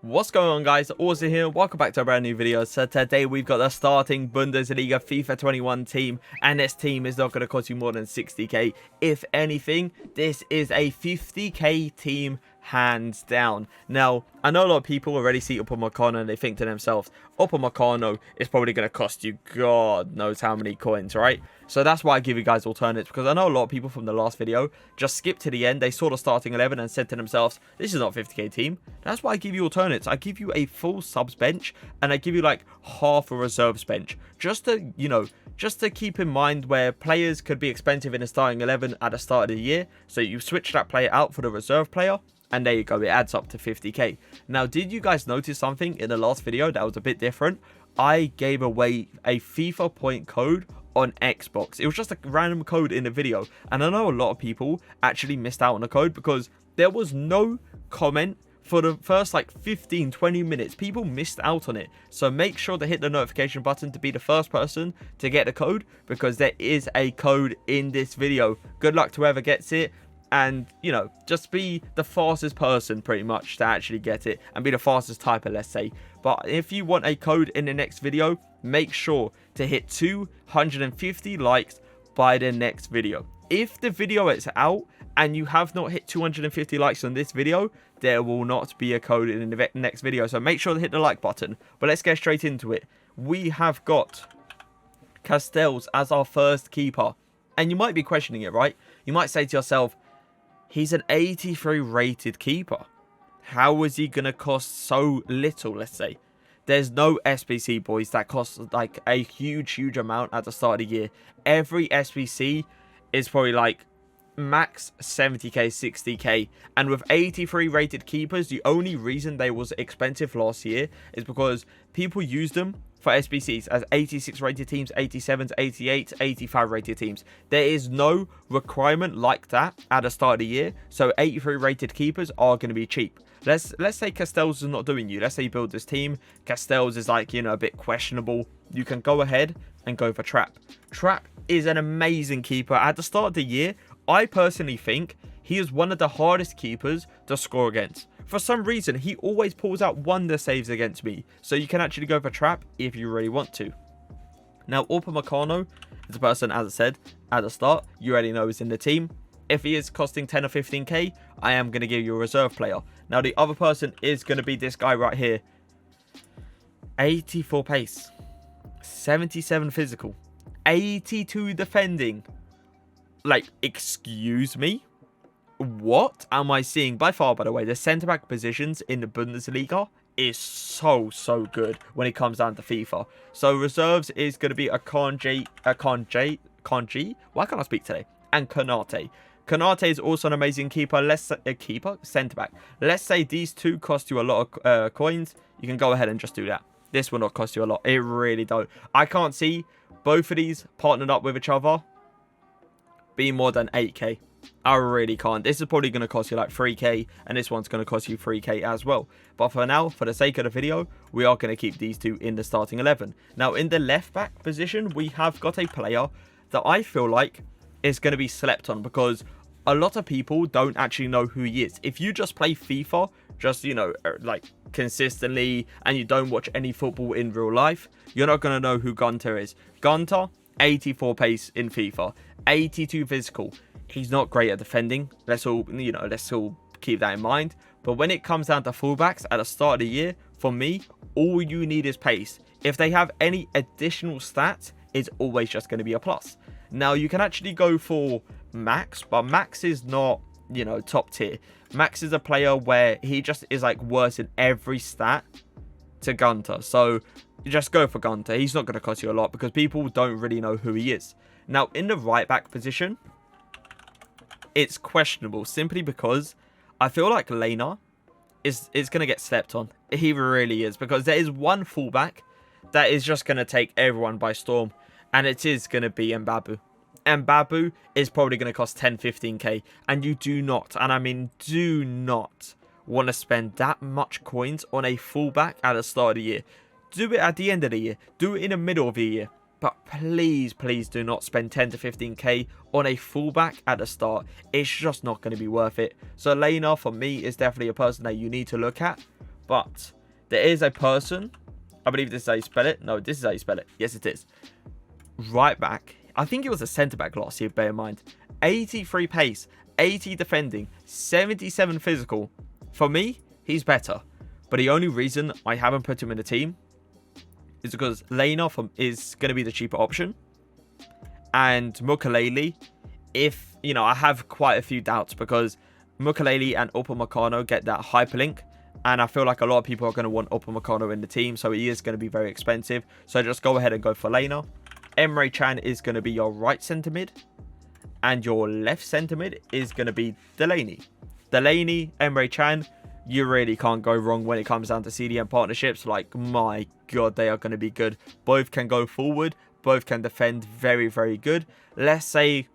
What's going on, guys? Auzio here. Welcome back to a brand new video. So today we've got the starting Bundesliga FIFA 21 team, and this team is not going to cost you more than 60k. If anything, this is a 50k team, hands down. Now, I know a lot of people already see Upamecano and they think to themselves, Upamecano is probably going to cost you God knows how many coins, right? So that's why I give you guys alternates, because I know a lot of people from the last video just skipped to the end. They saw the starting 11 and said to themselves, this is not a 50k team. That's why I give you alternates. I give you a full subs bench and I give you like half a reserves bench, just to, you know, just to keep in mind where players could be expensive in a starting 11 at the start of the year. So you switch that player out for the reserve player, and there you go, it adds up to 50k. Now, did you guys notice something in the last video that was a bit different? I gave away a FIFA point code on Xbox. It was just a random code in the video, and I know a lot of people actually missed out on the code because there was no comment for the first like 15-20 minutes. People missed out on it, so make sure to hit the notification button to be the first person to get the code, because there is a code in this video. Good luck to whoever gets it. And, you know, just be the fastest person pretty much to actually get it, and be the fastest typer, let's say. But if you want a code in the next video, make sure to hit 250 likes by the next video. If the video is out and you have not hit 250 likes on this video, there will not be a code in the next video. So make sure to hit the like button. But let's get straight into it. We have got Castells as our first keeper. And you might be questioning it, right? You might say to yourself, he's an 83 rated keeper. How is he going to cost so little, let's say? There's no SBC, boys, that costs like a huge amount at the start of the year. Every SBC is probably like max 70k, 60k. And with 83 rated keepers, the only reason they was expensive last year is because people used them for SBCs as 86 rated teams, 87s, 88s, 85 rated teams. There is no requirement like that at the start of the year, so 83 rated keepers are going to be cheap. Let's say Castells is not doing you. Let's say you build this team, Castells is like, you know, a bit questionable. You can go ahead and go for Trap. Trap is an amazing keeper. At the start of the year, I personally think he is one of the hardest keepers to score against. For some reason, he always pulls out wonder saves against me. So you can actually go for Trap if you really want to. Now, Upamecano is a person, as I said at the start, you already know is in the team. If he is costing 10 or 15k, I am going to give you a reserve player. Now, the other person is going to be this guy right here. 84 pace, 77 physical, 82 defending. Like, excuse me? What am I seeing? By far, by the way, the centre-back positions in the Bundesliga is so good when it comes down to FIFA. So reserves is going to be a Kanji. Why can't I speak today? And Konate. Konate is also an amazing keeper. Centre-back. Let's say these two cost you a lot of coins. You can go ahead and just do that. This will not cost you a lot. It really don't. I can't see both of these partnered up with each other be more than 8k. I really can't. This is probably going to cost you like 3k, and this one's going to cost you 3k as well. But for now, for the sake of the video, we are going to keep these two in the starting 11. Now, in the left back position, we have got a player that I feel like is going to be slept on, because a lot of people don't actually know who he is. If you just play FIFA, just, you know, like consistently, and you don't watch any football in real life, you're not going to know who Gunter is. Gunter, 84 pace in FIFA, 82 physical. He's not great at defending. Let's all keep that in mind. But when it comes down to fullbacks at the start of the year, for me, all you need is pace. If they have any additional stats, it's always just going to be a plus. Now, you can actually go for Max, but Max is not, you know, top tier. Max is a player where he just is like worse in every stat to Gunter. So you just go for Gunter. He's not going to cost you a lot because people don't really know who he is. Now, in the right back position, it's questionable simply because I feel like Elena is going to get slept on. He really is, because there is one fullback that is just going to take everyone by storm, and it is going to be Mbabu. Mbabu is probably going to cost 10-15k, and you do not, and I mean do not, want to spend that much coins on a fullback at the start of the year. Do it at the end of the year. Do it in the middle of the year. But please do not spend 10 to 15k on a fullback at the start. It's just not going to be worth it. So Elena, for me, is definitely a person that you need to look at. But there is a person, I believe this is how you spell it. No, this is how you spell it. Yes, it is. Right back. I think it was a centre-back last year, bear in mind. 83 pace, 80 defending, 77 physical. For me, he's better. But the only reason I haven't put him in the team is because Elena is going to be the cheaper option. And Mohr, if, you know, I have quite a few doubts because Mohr and Upamecano get that hyperlink. And I feel like a lot of people are going to want Upamecano in the team. So he is going to be very expensive. So just go ahead and go for Elena. Emre Can is going to be your right centre mid. And your left centre mid is going to be Delaney. Delaney, Emre Can, you really can't go wrong when it comes down to CDM partnerships. Like, my God, they are going to be good. Both can go forward. Both can defend very, very good. Let's say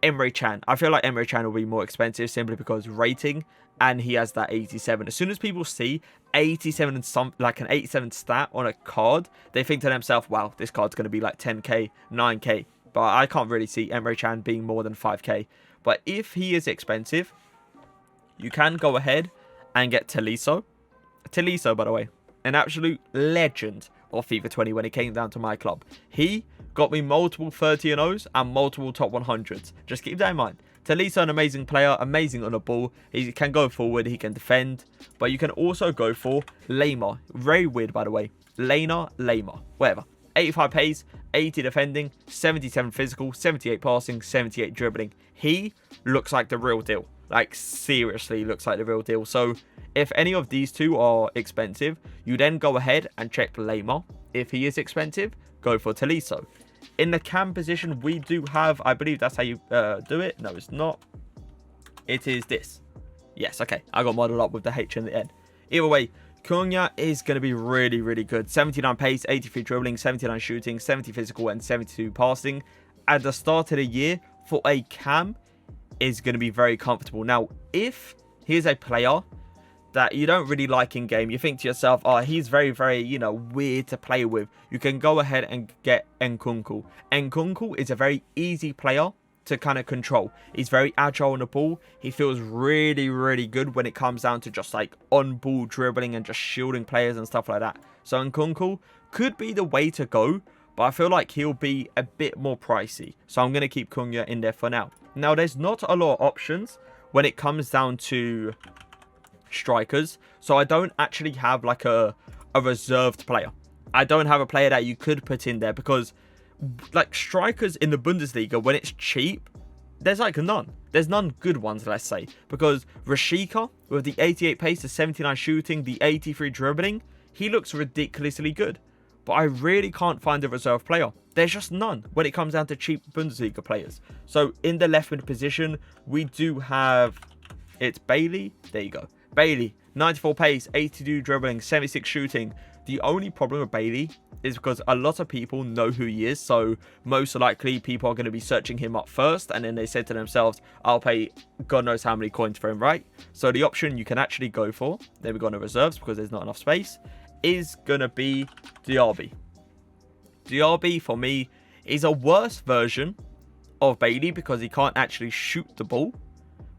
Emre Can. I feel like Emre Can will be more expensive simply because rating. And he has that 87. As soon as people see 87 and like an 87 stat on a card, they think to themselves, wow, this card's going to be like 10k, 9k. But I can't really see Emre Can being more than 5k. But if he is expensive, you can go ahead and get Tolisso. Tolisso, by the way, an absolute legend of FIFA 20 when it came down to my club. He got me multiple 30-0s and multiple top 100s. Just keep that in mind. Tolisso, an amazing player, amazing on the ball. He can go forward, he can defend. But you can also go for Mohr. Very weird, by the way. Mohr, whatever. 85 pace, 80 defending, 77 physical, 78 passing, 78 dribbling. He looks like the real deal. Like, seriously looks like the real deal. So, if any of these two are expensive, you then go ahead and check Mohr. If he is expensive, go for Tolisso. In the cam position, we do have, I believe that's how you do it. No, it's not. It is this. Yes, okay. I got modeled up with the H in the end. Either way, Cunha is going to be really, really good. 79 pace, 83 dribbling, 79 shooting, 70 physical, and 72 passing. At the start of the year, for a cam, is going to be very comfortable. Now, if he's a player that you don't really like in game, you think to yourself, oh, he's very, very, you know, weird to play with, you can go ahead and get Nkunku. Nkunku is a very easy player to kind of control. He's very agile on the ball. He feels really, really good when it comes down to just like on ball dribbling and just shielding players and stuff like that. So Nkunku could be the way to go, but I feel like he'll be a bit more pricey. So I'm going to keep Cunha in there for now. Now, there's not a lot of options when it comes down to strikers. So I don't actually have like a reserved player. I don't have a player that you could put in there because like strikers in the Bundesliga, when it's cheap, there's like none. There's none good ones, let's say. Because Rashika, with the 88 pace, the 79 shooting, the 83 dribbling, he looks ridiculously good. But I really can't find a reserve player. There's just none when it comes down to cheap Bundesliga players. So in the left mid position, we do have, it's Bailey. There you go. Bailey, 94 pace, 82 dribbling, 76 shooting. The only problem with Bailey is because a lot of people know who he is. So most likely people are going to be searching him up first. And then they said to themselves, I'll pay God knows how many coins for him, right? So the option you can actually go for, then we go on the reserves because there's not enough space, is going to be Diaby. Diaby, for me, is a worse version of Bailey because he can't actually shoot the ball.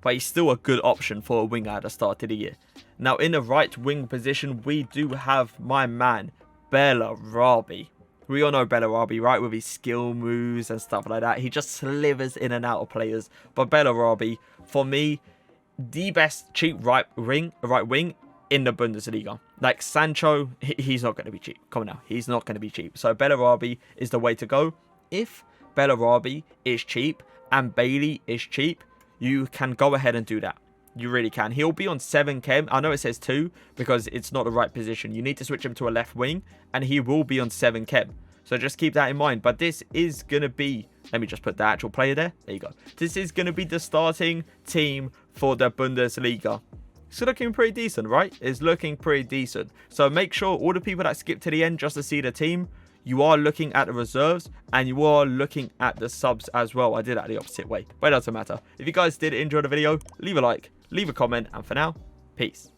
But he's still a good option for a winger at the start of the year. Now, in the right wing position, we do have my man, Bellarabi. We all know Bellarabi, right? With his skill moves and stuff like that. He just slivers in and out of players. But Bellarabi, for me, the best cheap right wing in the Bundesliga. Like Sancho, he's not going to be cheap. Come on now. He's not going to be cheap. So Bellarabi is the way to go. If Bellarabi is cheap and Bailey is cheap, you can go ahead and do that. You really can. He'll be on 7k. I know it says 2 because it's not the right position. You need to switch him to a left wing and he will be on 7k. So just keep that in mind. But this is going to be, let me just put the actual player there. There you go. This is going to be the starting team for the Bundesliga. It's looking pretty decent, right? It's looking pretty decent. So make sure all the people that skip to the end just to see the team, you are looking at the reserves and you are looking at the subs as well. I did it the opposite way, but it doesn't matter. If you guys did enjoy the video, leave a like, leave a comment, and for now, peace.